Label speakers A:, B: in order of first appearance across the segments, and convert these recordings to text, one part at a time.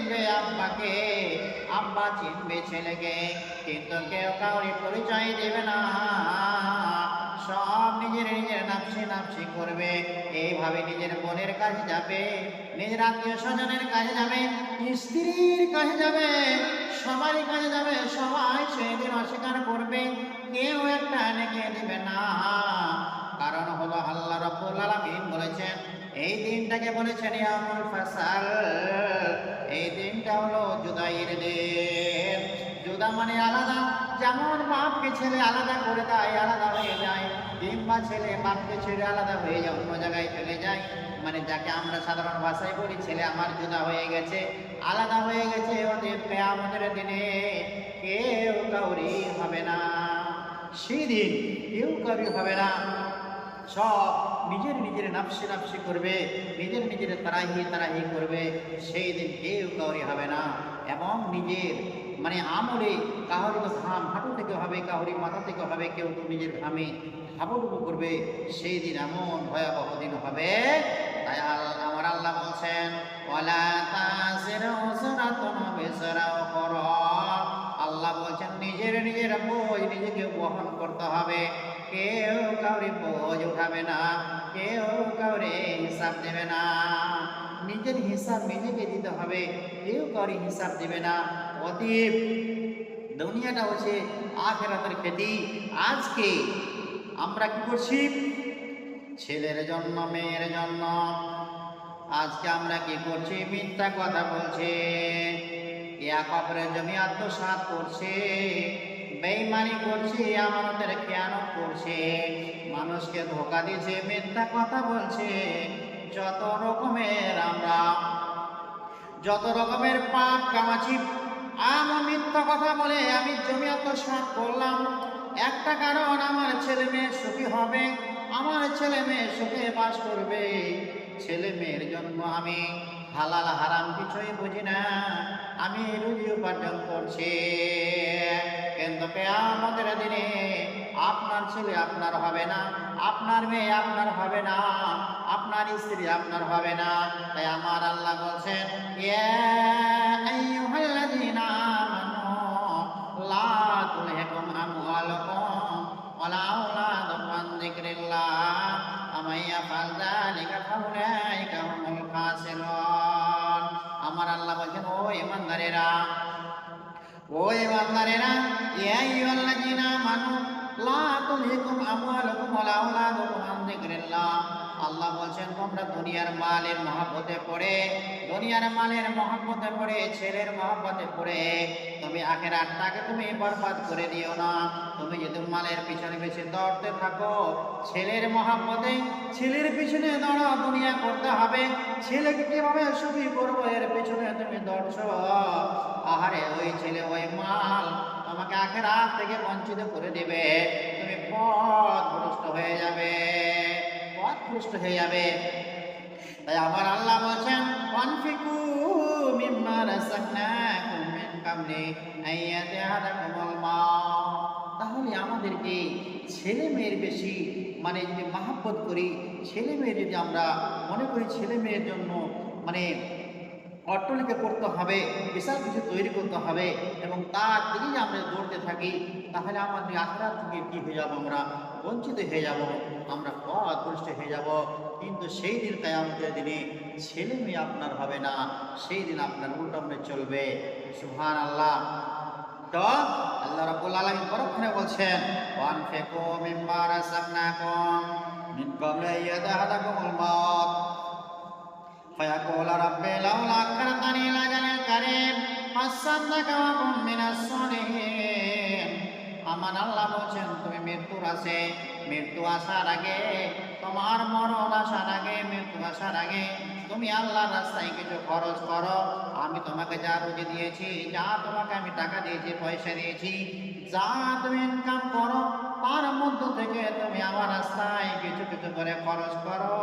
A: চিনবে আব্বাকে, আব্বা চিনবে ছেলেকে, কিন্তু কেউ কাউরি পরিচয় দেবে না। সব নিজের নিজের নাপসি নাপসি করবে। এইভাবে নিজের বোনের কাছে যাবে, নিজের আত্মীয় স্বজনের কাছে যাবে, স্ত্রীর কাছে যাবে, সবারই কাছে যাবে। সবাই সেদিন অস্বীকার করবে, কেউ একটা এনেকে দিবে না। কারণ হলো আল্লাহ রাব্বুল আলামিন বলেছেন, এই দিনটাকে বলেছেন ইয়াউমুল ফাসাল। এই দিনটা হলো জুদাইয়ের দিন। জুদা মানে আলাদা। যেমন বাপকে ছেলে আলাদা করে দেয়, আলাদা হয়ে যায়, কিংবা ছেলে বাপকে ছেড়ে আলাদা হয়ে যায়, অন্য জায়গায় চলে যায়, মানে যাকে আমরা সাধারণ ভাষায় বলি ছেলে আমার জুদা হয়ে গেছে, আলাদা হয়ে গেছে। ওদের কিয়ামতের দিনে কেউ কাউরি হবে না। সেদিন কেউ কাউরি হবে না। সব নিজের নিজের নাফসি নাফসি করবে, নিজের নিজের তারাহি তারাহি করবে। সেই দিন কেউ কাউরি হবে না। এবং নিজের মানে আমলে কাহারি তো ঘাম হাঁটু থেকে হবে, কাহারি মাথা থেকে হবে, কেউ তো নিজের ঘামে হাবুডুবু করবে। সেই দিন এমন ভয়াবহ দিন হবে। তাই আমার আল্লাহ বলছেন, ওয়ালা তাজিরু উজরাতুন বিজরা উখরা। আল্লাহ বলছেন নিজের নিজের বোঝ নিজেকে বহন করতে হবে। কেউ কাউরে বোঝ উঠাবে না, কেউ কাউরে হিসাব দেবে না। নিজের হিসাব নিজেকে দিতে হবে, কেউ কাউরে হিসাব দেবে না। অতএব দুনিয়াটা হচ্ছে আখিরাতের খেতি। আজকে আমরা কি করছি? ছেলের জন্য, মেয়ের জন্য আজকে আমরা কি করছি? মিথ্যা কথা বলছি, এক অপরের জমি আত্মসাৎ করছে, বেঈমানি করছে, আমাদের খেয়ানত করছে, মানুষকে ধোকা দিচ্ছে, মিথ্যা কথা বলছে। যত রকমের পাপ কামাচ্ছি, আমার মিথ্যা কথা বলে আমি জমি আত্মসাৎ করলাম। একটা কারণ, আমার ছেলে মেয়ে সুখী হবে, আমার ছেলে মেয়ে সুখে বাস করবে। ছেলে মেয়ের জন্য আমি হালাল হারাম কিছুই বুঝি না, আমি রুজি উপার্জন করছি। কিন্তু কিয়ামতের দিনে আপনার ছেলে আপনার হবে না, আপনার মেয়ে আপনার হবে না, আপনার স্ত্রী আপনার হবে না। তাই আমার আল্লাহ বলছেন, ইয়া আইয়ুহাল্লাযীনা আমানু লা তুলহিকুম আমওয়ালুকুম ওয়ালা আওলাদুকুম আন যিকরিল্লাহ ওয়া ইয়াফআল যালিকা ফাউলাইকা হুমুল খাসিরুন। আমার আল্লাহ বলছেন, ও ঈমানদারেরা, ও ঈমানদারেরা, ইয়া আইয়ুহাল্লাযীনা আমানু লা তুলহিকুম আমওয়ালুকুম ওয়ালা আওলাদুকুম আন যিকরিল্লাহ। আল্লাহ বলছেন, তোমরা দুনিয়ার মালের মহব্বতে পড়ে, দুনিয়ার মালের মহব্বতে পড়ে, ছেলের মহব্বতে পড়ে তুমি আখিরাতটাকে তুমি বরবাদ করে দিও না। তুমি যদি মালের পিছনে পিছনে দৌড়তে থাকো, ছেলের মহব্বতে ছেলের পিছনে দৌড়ো, দুনিয়া করতে হবে, ছেলেকে কিভাবে সুখী করবো এর পিছনে তুমি দৌড়ছো, আহারে ওই ছেলে ওই মাল তোমাকে আখিরাত থেকে বঞ্চিত করে দেবে। তুমি পথভ্রষ্ট হয়ে যাবে, পথভ্রষ্ট হয়ে যাবে। তাই আমার আল্লাহ বলছেন, আনফিকু মিম্মা রাযাকনাকুম মিন কাবলি আইয়াতি আহাদাকুমুল মাউত। তাহলে আমাদেরকে ছেলে মেয়ের বেশি মানে যদি মহব্বত করি, ছেলে মেয়ে যদি আমরা মনে করি ছেলে মেয়ের জন্য মানে অট্টালিকা করতে হবে, বিশাল কিছু তৈরি করতে হবে, এবং তার দিকে যে আমরা দৌড়তে থাকি, তাহলে আমাদের আখিরাত থেকে কি হয়ে যাব? আমরা বঞ্চিত হয়ে যাব, আমরা পথভ্রষ্ট হয়ে যাব। কিন্তু সেই দিন কিয়ামতের দিনে ছেলে মেয়ে আপনার হবে না, সেই দিন আপনার উল্টামে চলবে। সুবহানাল্লাহ। তো আল্লাহ রাব্বুল আলামিন পরক্ষণে বলছেন, ওয়ানফিকু মিম্মা রাযাকনাকুম মিন ক্বাবলি আইয়াদাহাদাকুমুল মাউত ফায়াকুলু রাব্বি লাউলা আখখারতানি ইলা আজালিন কারীব ফাসাদ্দাকা ওয়া কুম মিনাস সালিহিন। আমার আল্লাহ বলছেন, তুমি মৃত্যুর আছে, মৃত্যু আসার আগে, তোমার মরণ আসার আগে, মৃত্যু আসার আগে তুমি আল্লাহর রাস্তায় কিছু খরচ করো। আমি তোমাকে যা রুজি দিয়েছি, যা তোমাকে আমি টাকা দিয়েছি, পয়সা দিয়েছি, যা তুমি ইনকাম করো, তার মধ্য থেকে তুমি আমার রাস্তায় কিছু কিছু করে খরচ করো।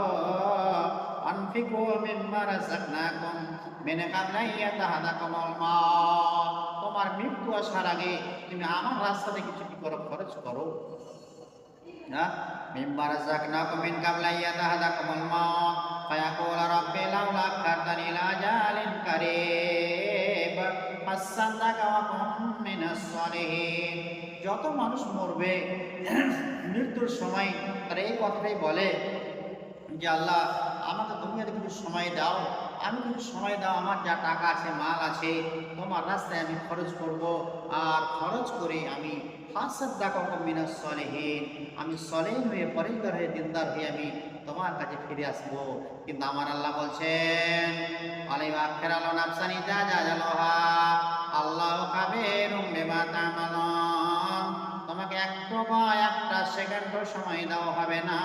A: আনফিকু মিম্মা রাযাকনাকুম মিন ক্বাবলি আইয়াতাহাদাকুমুল মাউত। তোমার মৃত্যু আসার আগে তুমি আমার রাস্তাতে কিছু কি করো? খরচ করো। মিম্মা রাযাকনাকুম মিন ক্বাবলি আইয়াতাহাদাকুমুল মাউত ফায়াকুলু রাব্বি লাউলা আখখারতানি ইলা আজালিন কারীব ফাসাদাকা ওয়া কুম মিনাস সালিহিন। যত মানুষ মরবে মৃত্যুর সময় তারা এই কথাটাই বলে যে আল্লাহ আমাকে দুনিয়াতে কিছু সময় দাও, আমি কিছু সময় দাও, আমার যা টাকা আছে মাল আছে তোমার রাস্তায় আমি খরচ করব, আর খরচ করে আমি ফাসাদাকা ওয়া কুম মিনাস সালিহিন, আমি সলিহ হয়ে পরেজগার হয়ে দিনদার হয়ে আমি তোমার কাছে ফিরে আসবো। কিন্তু আমার আল্লাহ বলছেন আলাইহি আখিরালু নাফসানি জাজালাহা আল্লাহু কাবীরুম বিমা তা'মালুন। তোমাকে একটু বা একটা সেকেন্ডও সময় দেওয়া হবে না।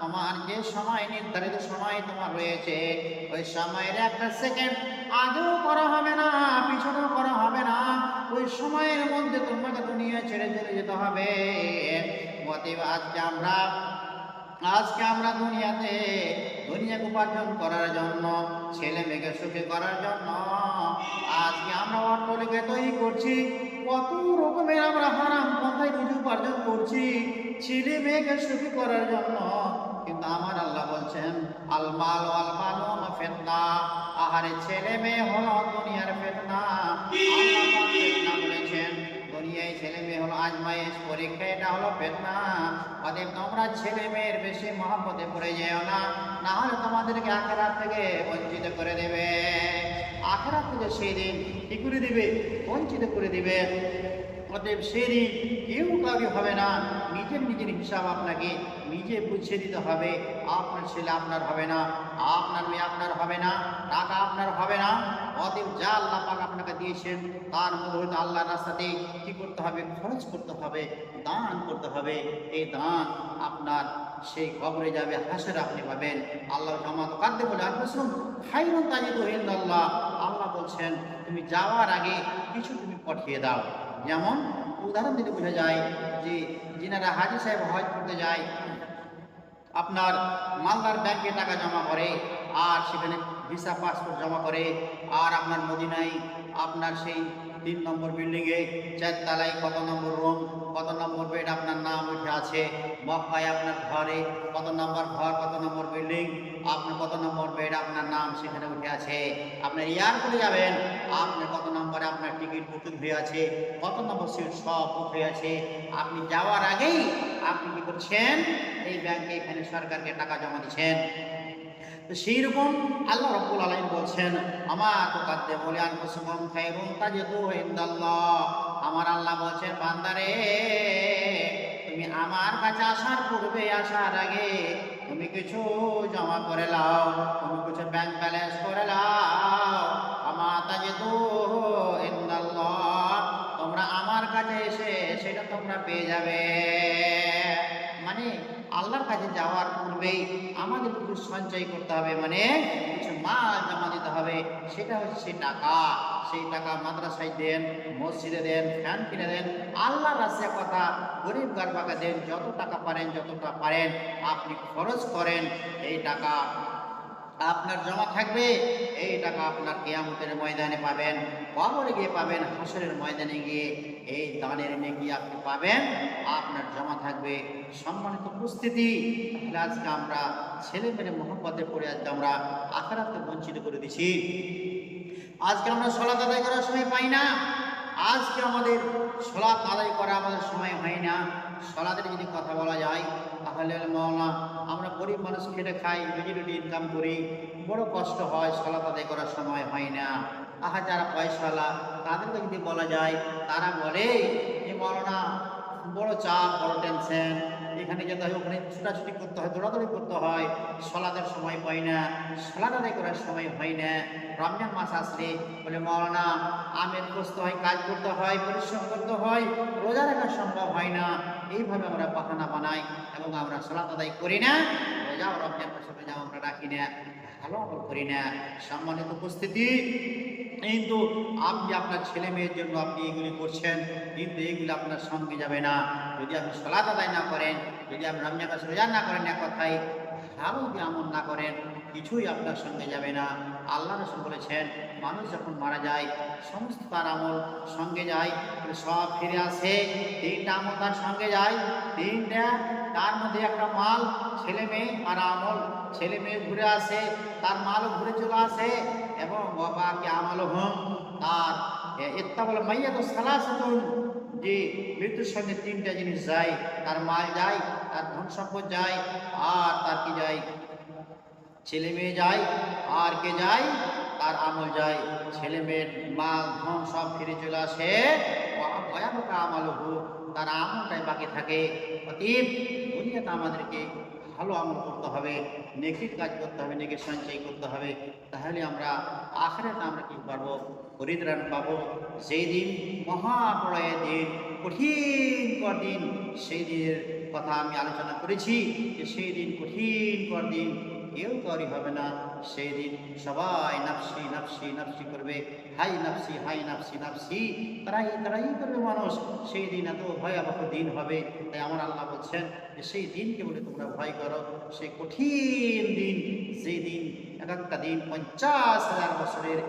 A: তোমার যে সময় নির্ধারিত সময় তোমার রয়েছে ওই সময়ের একটা সেকেন্ড আগেও করা হবে না, পিছনেও করা হবে না। ওই সময়ের মধ্যে তোমাকে দুনিয়া ছেড়ে চলে যেতে হবে। অতএব আজকে আমরা দুনিয়াকে উপার্জন করার জন্য, ছেলে মেয়েকে সুখী করার জন্য আজকে আমরা অট্টালিকা তৈরি করছি, কত রকমের আমরা হারাম পন্থায় কিছু উপার্জন করছি ছেলে মেয়েকে সুখী করার জন্য। কিন্তু আমার আল্লাহ বলছেন আল মাল ওয়াল বানুন ফিতনা, আহারে ছেলে মেয়ে হলো দুনিয়ার ফিতনা। আল্লাহ পাক ফিতনা বলেছেন, দুনিয়ায় ছেলে মেয়ে হলো আজমাইশ, পরীক্ষা, এটা হলো ফিতনা। অতএব তোমরা ছেলে মেয়ের বেশি মহব্বতে পড়ে যেও না, না হলে তোমাদেরকে আখিরাত থেকে বঞ্চিত করে দেবে। আখিরাত থেকে সেই দিন কি করে দিবে? বঞ্চিত করে দিবে। অতএব সেদিন কেউ কাউকে হবে না, নিজের হিসাব আপনাকে নিজে বুঝিয়ে দিতে হবে। আপনার ছেলে আপনার হবে না, আপনার মেয়ে আপনার হবে না, টাকা আপনার হবে না। অতএব যা আল্লাহ পাক আপনাকে দিয়েছেন তার মধ্যে হয়তো আল্লাহর রাস্তাতে কি করতে হবে? খরচ করতে হবে, দান করতে হবে। এই দান আপনার সেই কবরে যাবে, হাসরে আপনি পাবেন। আল্লাহ জামাত কাঁদতে বলে আনফুসুকুম খায়রুন তাজিদুহু ইনদাল্লাহ। আল্লাহ বলছেন তুমি যাওয়ার আগে কিছু তুমি পাঠিয়ে দাও। যেমন উদাহরণ দিতে বোঝা যায় যে যিনারা হাজী সাহেব হজ করতে যায়, আপনার মালদার ব্যাংকে টাকা জমা করে আর সেখানে ভিসা পাসপোর্ট জমা করে, আর আপনার মদিনায় আপনার সেই 3 নম্বর বিল্ডিংয়ে 4 তলায় কত নম্বর রুম, কত নম্বর বেড আপনার নাম উঠে আছে। মক্কায় আপনার ঘরে কত নম্বর ঘর, কত নম্বর বিল্ডিং, আপনার কত নম্বর বেড আপনার নাম সেখানে উঠে আছে। আপনার এয়ারপোর্টে যাবেন, আপনার কত নম্বরে আপনার টিকিট বুকিং হয়ে আছে, কত নম্বর সিট সব বুক হয়ে আছে। আপনি যাওয়ার আগেই আপনি কি করছেন? এই ব্যাংকে এখানে সরকারকে টাকা জমা দিচ্ছেন। তো সেই রকম আল্লাহ রাব্বুল আলামিন বলছেন আমা তুকাদ্দিমু লিআনফুসিকুম খায়রুন তাজিদুহু ইনদাল্লাহ। আমার আল্লাহ বলছেন বান্দারে তুমি আমার কাছে আসার পূর্বে, আসার আগে তুমি কিছু জমা করে নাও, তুমি কিছু ব্যাংক ব্যালেন্স করে নাও। আমা তাজিদুহু ইনদাল্লাহ, তোমরা আমার কাছে এসে সেটা তোমরা পেয়ে যাবে। মানে আল্লাহর কাছে যাওয়ার পূর্বেই আমাদের কিছু সঞ্চয় করতে হবে, মানে কিছু মাল জমা দিতে হবে। সেটা হচ্ছে সেই টাকা। সেই টাকা মাদ্রাসায় দেন, মসজিদে দেন, ফ্যান কিনে দেন, আল্লাহর রাস্তায় কথা গরিব গারবাকে দেন। যত টাকা পারেন, যতটা পারেন আপনি খরচ করেন। এই টাকা আপনার জমা থাকবে, এই টাকা আপনার কিয়ামতের ময়দানে পাবেন, কবরে গিয়ে পাবেন, হাসরের ময়দানে গিয়ে এই দানের নেকি আপনি পাবেন, আপনার জমা থাকবে। সম্মানিত উপস্থিতি, তাহলে আজকে আমরা ছেলে মেয়ে মোহাম্মতে পড়ে আজকে আমরা আখিরাতকে বঞ্চিত করে দিছি। আজকে আমরা সালাত আদায় করার সময় পাই না, আজকে আমাদের সালাত আদায় করা আমাদের সময় হয় না। সালাতের যদি কথা বলা যায় তাহলে মাওলানা আমরা গরিব মানুষ খেটে খাই, রুজি ইনকাম করি, বড় কষ্ট হয়, সালাত আদায় করার সময় হয় না। আহা যারা পয়সাওয়ালা তাদেরকে যদি বলা যায়, তারা বলে যে মাওলানা বড় চাপ, বড় টেনশন, এখানে যেতে হয়, ওখানে ছুটাছুটি করতে হয়, দৌড়াদৌড়ি করতে হয়, সালাতের সময় পাই না, সালাত আদায় করার সময় হয় না। রমজান মাস আসলে বলে মাওলানা আমের করতে হয়, কাজ করতে হয়, পরিশ্রম করতে হয়, রোজা রাখা সম্ভব হয় না। এইভাবে আমরা বাহানা বানাই এবং আমরা সালাত আদায় করি না। রোজাও রমজান মাসে রোজাও আমরা রাখি না, ভালো আমল করি না। সম্মানিত উপস্থিতি, কিন্তু আপনি আপনার ছেলে মেয়ের জন্য আপনি এগুলি করছেন, কিন্তু এগুলি আপনার সঙ্গে যাবে না যদি আপনি সালাত আদায় না করেন, যদি আপনি রমজান মাসে রোজা না করেন, এক কথায় ভালো যদি আমল না করেন, কিছুই আপনার সঙ্গে যাবে না। আল্লাহ রাসূল বলেছেন মানুষ যখন মারা যায় সমস্ত তার আমল সঙ্গে যায়, সব ফিরে আসে। 3টা আমল তার সঙ্গে যায়, 3টা, তার মধ্যে একটা মাল, ছেলে মেয়ে আর আমল। ছেলে মেয়ে ঘুরে আসে, তার মালও ঘুরে চলে আসে, এবং বাবা কি আমল হোম, তার ইত্তাবাল মাইয়াতু সালাসাতুন, যে মৃত্যুর সঙ্গে তিনটা জিনিস যায়, তার মাল যায়, তার ধন সম্পদ যায়, আর তার কি যায়, ছেলে মেয়ে যায়, আর কে যায়, তার আমল যায়। ছেলে মেয়ের মাল ধন সব ফিরে চলে আসে, ভয়াবকা আমালহু, তার আমলটাই বাকি থাকে। অতএব দুনিয়াতে আমাদেরকে ভালো আমল করতে হবে, নেকির কাজ করতে হবে, নেকির সঞ্চয় করতে হবে, তাহলে আমরা আখিরাতে আমরা কি পারবো, পরিত্রাণ পাবো। সেই দিন মহাপ্রলয়ের দিন, কঠিনকর দিন, সেই দিনের কথা আমি আলোচনা করেছি যে সেই দিন কঠিনকর দিন, কেউ তৈরি হবে না। সেই দিন সবাই নাফসি নাফসি নাফসি করবে, হাই নাফসি হাই নাফসি নাফসি, তারাই তারাই করবে মানুষ। সেই দিন এত ভয়াবহ দিন হবে। তাই আমার আল্লাহ বলছেন যে সেই দিনকে বলে তোমরা ভয় করো, সেই কঠিন দিন, সেই দিন এক একটা দিন 50,000 বছরের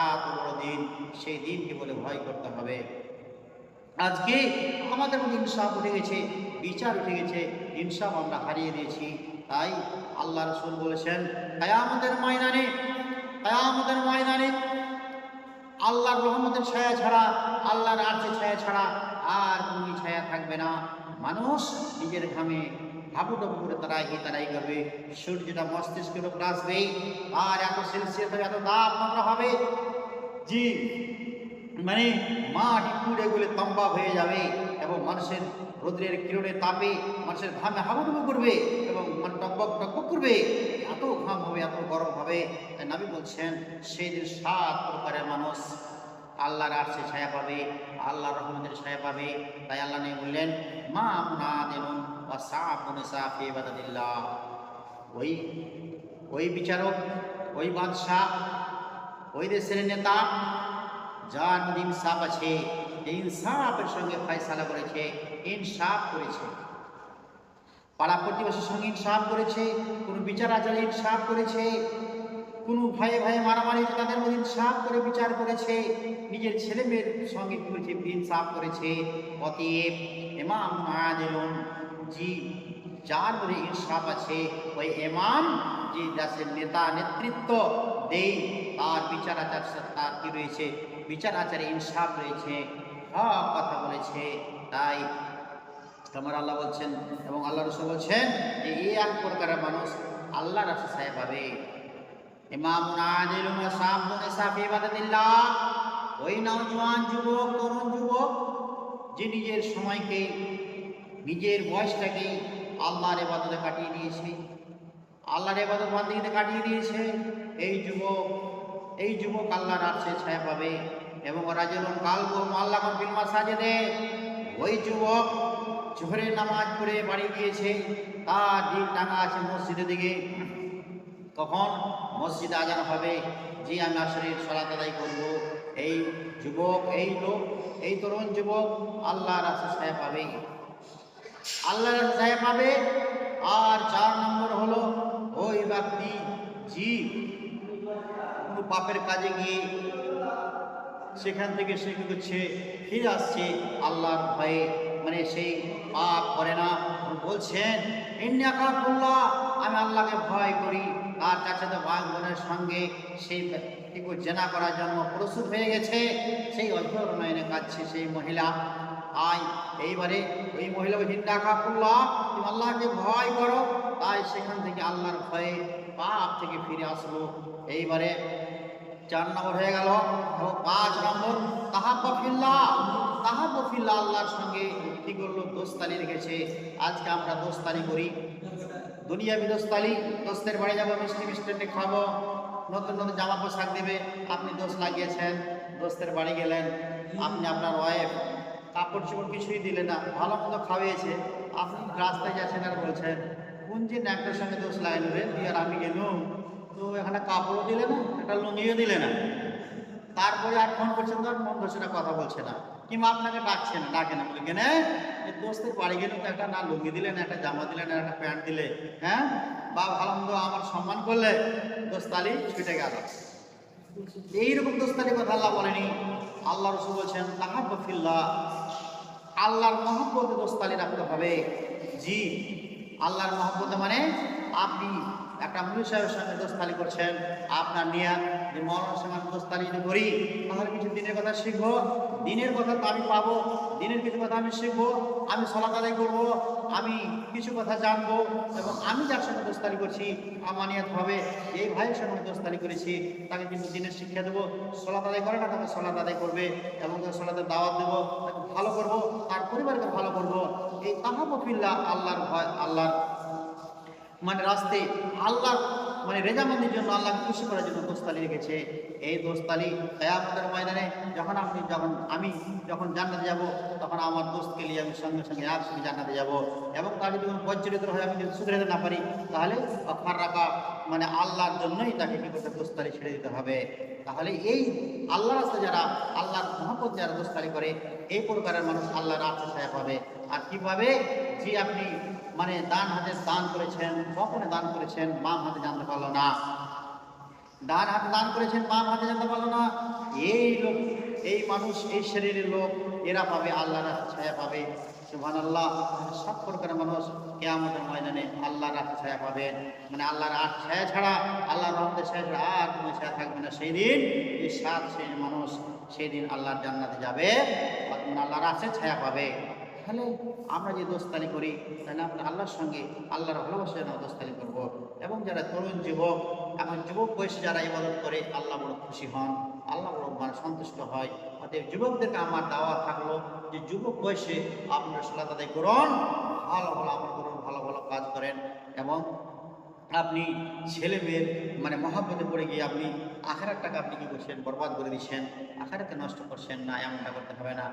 A: এত বড় দিন, সেই দিনকে বলে ভয় করতে হবে। আজকে আমাদের মধ্যে ইনসাফ উঠে গেছে, বিচার উঠে গেছে, ইনসাফ আমরা হারিয়ে দিয়েছি। তাই আল্লাহ রাসূল বলেছেন, কিয়ামতের ময়দানে, কিয়ামতের ময়দানে আল্লাহর রহমতের ছায়া ছাড়া, আল্লাহর আরশের ছায়া ছাড়া আর কোনো ছায়া থাকবে না। মানুষ নিজের ঘামে হাবুডুবু করে তারাই করবে। সূর্যটা মস্তিষ্কের উপর আসবে, আর এত সেলসিয়াস এত তাপমাত্রা হবে, জি মানে মাটি পুড়ে গেলে তম্বা হয়ে যাবে, এবং মানুষের রোদ্রের কিরণে তাপে মানুষের ঘামে হাবুডুবু করবে এবং টকবক টকবক করবে, এত ঘাম হবে, এত গরম হবে। তাই নবী বলছেন সেই দিন 7 প্রকারের মানুষ আল্লাহর আরশে ছায়া পাবে, আল্লাহর রহমতের ছায়া পাবে। তাই আল্লাহ নবী বললেন, মা মুনাদিনুন ওয়া সাফুন সাফি ইবাদাতিল্লাহ, ওই বিচারক, ওই বাদশাহ, ওই দেশের নেতা যার মধ্যে ইনসাফ আছে, ইনসাফের সঙ্গে ফয়সালা করেছে, ইনসাফ করেছে, পাড়া প্রতিবেশীর সঙ্গে ইনসাফ করেছে, কোনো বিচার আচারে ইনসাফ করেছে, কোনো ভাইয়ে ভাইয়ে মারামারি তাদের মধ্যে ইনসাফ করে বিচার করেছে, নিজের ছেলে মেয়ের সঙ্গে করেছে, ইনসাফ করেছে। অতএব ইমাম আদিলুন, জি যার মধ্যে ইনসাফ আছে, ওই ইমাম যে দেশের নেতা নেতৃত্ব দেয়, তার বিচার আচার, তার কি রয়েছে, বিচার আচারে ইনসাফ রয়েছে, হক কথা বলেছে। তাই আমার আল্লাহ বলছেন এবং আল্লাহ রাসূল বলছেন যে এই এক প্রকারের মানুষ আল্লাহর রাসূল ছায়া পাবে। ইমামুন আদিলুন ওয়া সাফুন সাফি ইবাদাতিল্লাহ, ওই নওজোয়ান যুবক, তরুণ যুবক যে নিজের সময়কে, নিজের বয়সটাকে আল্লাহর ইবাদতে কাটিয়ে দিয়েছে, আল্লাহর ইবাদত বান্দিগিতে কাটিয়ে দিয়েছে, এই যুবক আল্লাহর আরশে ছায়া পাবে। এবং রাজুলুন কালবুহু মুআল্লাকুন ফিল মাসাজিদে, ওই যুবক জোহরের নামাজ পড়ে বাড়ি গিয়েছে, তার দিল টাঙা আছে মসজিদের দিকে, কখন মসজিদে আজান হবে, যে আমি আসরের সালাত আদায় করব, এই যুবক, এই লোক, এই তরুণ যুবক আল্লাহর আরশে ছায়া পাবে, আল্লাহর আরশে ছায়া পাবে। আর 4 নম্বর হলো ওই ব্যক্তি জি কোনো পাপের কাজে গিয়ে সেখান থেকে সে কি করছে, ফিরে আসছে আল্লাহর ভয়ে, মানে সেই পাপ করে না। বলছেন ইন্নী আখাফুল্লাহ, আমি আল্লাহকে ভয় করি। তার চাচাতো ভাই বোনের সঙ্গে সেই ব্যক্তি জেনা করার জন্য প্রস্তুত হয়ে গেছে, সেই অঝোর নয়নে কাঁদছে সেই মহিলা। এইবারে ওই মহিলা ইন্নী আখাফুল্লাহ, তুমি আল্লাহকে ভয় করো। তাই সেখান থেকে আল্লাহর ভয়ে পাপ থেকে ফিরে আসলো। এইবারে 4 নম্বর হয়ে গেল। এবং 5 নম্বর তাহাব্বা ফিল্লাহ, আল্লাহর সঙ্গে কি করলো, দোস্তালি রেখেছে। আজকে আমরা দোস্তালি করি, দুনিয়াবি দোস্তালি, দোস্তের বাড়ি যাবো, মিষ্টি মিষ্টি খাবো, নতুন নতুন জামা পোশাক দেবে, আপনি দোষ লাগিয়েছেন, দোস্তের বাড়ি গেলেন, আপনি আপনার ওয়াইফ কাপড় চোপড় কিছুই দিলে না, ভালো মতো খাওয়িয়েছে, আপনি রাস্তায় যাচ্ছেন আর বলছেন কোন যে ন্যাকটার সঙ্গে দোষ লাগাইল রে, তুই আর আমি গেলুম, তো এখানে কাপড়ও দিলে না, একটা লুঙ্গিও দিলে না, তারপরে আর ফোন করছেন তো আর ফোন করছে না, কথা বলছে না, কিংবা আপনাকে ডাকছে না, ডাকে না, বলে কেন এই দোস্তের বাড়ি গেলে তো একটা না লুঙ্গি দিলে না, একটা জামা দিলে না, একটা প্যান্ট দিলে, হ্যাঁ বা ভালো মন্দ আমার সম্মান করলে, দোস্তালি ছুটে গেল। এইরকম দোস্তালি কথা আল্লাহ বলেনি, আল্লাহ রাসূল বলছেন তাহাব্বা ফিল্লাহ, আল্লাহর মহব্বতে দোস্তালি রাখতে হবে। জি আল্লাহর মহব্বতে মানে আপনি একটা মুফতি সাহেবের সঙ্গে দোস্তালি করছেন, আপনার নিয়ত যে মৌলানার সঙ্গে আমি দোস্তানি যদি করি তাহলে কিছু দিনের কথা শিখবো, দিনের কথা তো আমি পাবো, দিনের কিছু কথা আমি শিখবো, আমি সালাত আদায় করবো, আমি কিছু কথা জানবো, এবং আমি যার সঙ্গে দোস্তানি করছি আমানিয়াত হবে এই ভাইয়ের সঙ্গে দোস্তানি করেছি তাকে কিন্তু দিনের শিক্ষা দেবো, সালাত আদায় করে না তাকে সালাত আদায় করবে, এবং তাকে সালাতের দাওয়াত দেবো, তাকে ভালো করবো, তার পরিবারকে ভালো করবো। এই তাহাবুফিল্লাহ, আল্লাহর ভয়, আল্লাহর মানে রাস্তায়, আল্লাহর মানে রেজামন্দির জন্য, আল্লাহকে খুশি করার জন্য দোস্তালি রেখেছে। এই দোস্তালি কিয়ামতের ময়দানে আমি যখন জান্নাতে যাব, তখন আমার দোস্তকে নিয়ে আমি সঙ্গে সঙ্গে একসঙ্গে জান্নাতে যাব। এবং তাকে যখন বজ্রিত হয়ে আমি যদি শুধরে না পারি, তাহলে ফাররাকা মানে আল্লাহর জন্যই তাকে কি করতে দোস্তালি ছেড়ে দিতে হবে। তাহলে এই আল্লাহর রাস্তায় যারা, আল্লাহর মহব্বত যারা দোস্তালি করে, এই প্রকারের মানুষ আল্লাহর আশ্রয় পাবে। আর কিভাবে? যে আপনি মানে ডান হাতে দান করেছেন, কখনো দান করেছেন বাম হাতে জানতে পারলো না, ডান হাতে দান করেছেন বাম হাতে জানতে পারলো না, এই লোক, এই মানুষ, এই শরীরের লোক, এরা পাবে আল্লাহর ছায়া পাবে। সুবহানাল্লাহ। সব প্রকারের মানুষ কিয়ামতের ময়দানে আল্লাহর ছায়া পাবেন। মানে আল্লাহর ছায়া ছাড়া, আল্লাহর রহমতের ছায়া ছাড়া আর কোনো ছায়া থাকবে না সেই দিন। এই সাত শ্রেণীর মানুষ সেই দিন আল্লাহর জান্নাতে যাবে, আল্লাহর ছায়া পাবে। তাহলে আমরা যে দোস্তানি করি, তাহলে আমরা আল্লাহর সঙ্গে আল্লাহর ভালোবাসায় আমরা দোস্তানি করবো। এবং যারা তরুণ যুবক, এখন যুবক বয়সে যারা ইবাদত করে, আল্লাহ বড় খুশি হন, আল্লাহ বড় মানে সন্তুষ্ট হয়। অতএব যুবকদেরকে আমার দাওয়াত থাকলো যে যুবক বয়সে আপনারা সালাত আদায় করুন, ভালো ভালো আমল করুন, ভালো ভালো কাজ করেন। এবং আপনি ছেলে মেয়ের মানে মহাব্বতে পড়ে গিয়ে আপনি আখেরাতটাকে আপনি কি করছেন? বরবাদ করে দিচ্ছেন, আখেরাতকে নষ্ট করছেন না, এমনটা করতে হবে না।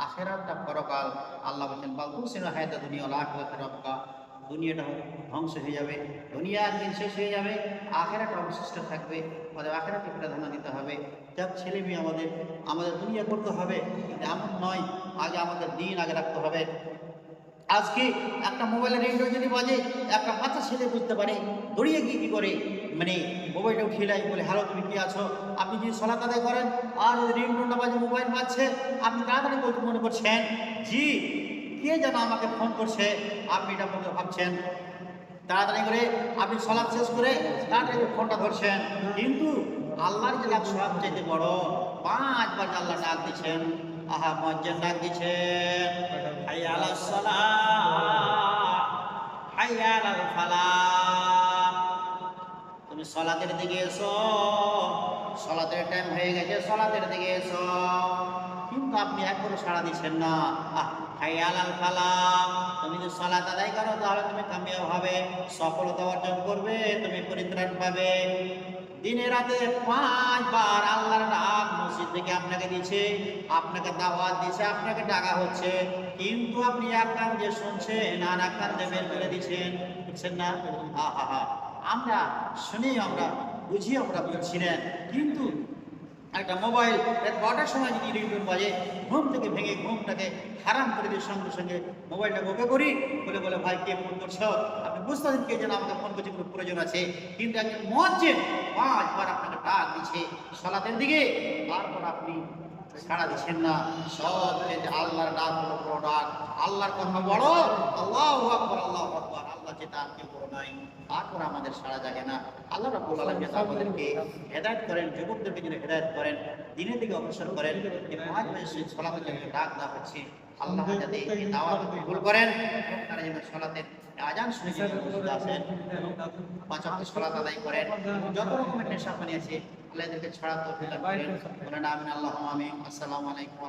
A: আখেরাতটা পরকাল, আল্লাহ বলছেন বালতুসিন হায়াতা দুনিয়া ওয়াল আখিরাতু রাব্বুকা, দুনিয়াটা ধ্বংস হয়ে যাবে, দুনিয়া একদিন শেষ হয়ে যাবে, আখেরাটা অবশিষ্ট থাকবে। আমাদের আখেরাতকে প্রাধান্য দিতে হবে। যাক ছেলে মেয়ে আমাদের দুনিয়া করতে হবে, কিন্তু এমন নয় আগে আমাদের দিন আগে রাখতে হবে। আজকে একটা মোবাইলের রিংটোন যদি বাজে, একটা বাচ্চা ছেলে বুঝতে পারে, দড়িয়ে গিয়ে কী করে মানে মোবাইলটা উঠিয়ে নেয়, বলে হ্যালো তুমি কি আছো। আপনি যদি সালাত আদায় করেন আর যদি রিংটোনটা বাজে, মোবাইল বাজছে, আপনি তাড়াতাড়ি মনে করছেন জি কে যেন আমাকে ফোন করছে, আপনি এটা মনে ভাবছেন, তাড়াতাড়ি করে আপনি সালাত শেষ করে তাড়াতাড়ি ফোনটা ধরছেন। কিন্তু আল্লাহর যে ডাক সবচেয়ে বড়, 5 বার আল্লাহ ডাক দিচ্ছেন, আহা মুয়াজ্জিন ডাক দিচ্ছেন, হাইয়া আলাস সালাহ, হাইয়া আলাল ফালাহ, তুমি সালাতের দিকে এসো, সালাতের টাইম হয়ে গেছে, সালাতের দিকে এসো। কিন্তু আপনি একবারও সাড়া দিচ্ছেন না। হাইয়া আলাল ফালাহ, তুমি যদি সালাত আদায় করো তাহলে তুমি কামিয়াব হবে, সফলতা অর্জন করবে, তুমি পরিত্রাণ পাবে। দিনে রাতে 5 বার আল্লাহর ডাক মসজিদ থেকে আপনাকে দিচ্ছে, আপনাকে দাওয়াত দিচ্ছে, আপনাকে ডাকা হচ্ছে, কিন্তু আপনি এক কান দিয়ে শুনছেন আর এক কান দিয়ে বের করে দিচ্ছেন, বুঝছেন না? আমরা শুনি, আমরা বুঝি, আমরা বুঝছি না। কিন্তু একটা মোবাইল রাত 12টার সময় যদি রিংটোন বাজে, ঘুম থেকে ভেঙে ঘুমটাকে হারাম করে দিয়ে সঙ্গে সঙ্গে মোবাইলটাকে ওকে করি, বলে ভাই কে ফোন করছো, আপনি বুঝতে পারছেন কে যেন আমাকে ফোন করছে, কোনো প্রয়োজন আছে। কিন্তু একজন মুয়াজ্জিন 5 বার আপনাকে ডাক দিচ্ছে সালাতের দিকে, তারপর আপনি সাড়া দিচ্ছেন না। সব আল্লাহর ডাক হলো বড় ডাক, আল্লাহর কথা বড়, আল্লাহু আকবার, আল্লাহু আকবার, আল্লাহ যেটা আর কেউ বড় নাই। তারপর আমাদের সাড়া জাগে না। আল্লাহ রাব্বুল আলামিন আমাদেরকে হেদায়েত করেন, যুবকদেরকে যেন হেদায়েত করেন, দিনের দিকে অগ্রসর করেন। এই 5 মাসে সালাতের জন্য ডাক দেওয়া হচ্ছে, আল্লাহ যাতে এই দাওয়াত কবুল করেন এবং তারা যেন সালাতের আযান শুনে যেন আসেন, 5 ওয়াক্ত সালাত আদায় করেন। যত রকমের নেশা পানি আছে আল্লাহ এদেরকে ছাড়া তৌফিক দান করেন। বলেন আমিন, আল্লাহুম্মা আমিন। আসসালামু আলাইকুম।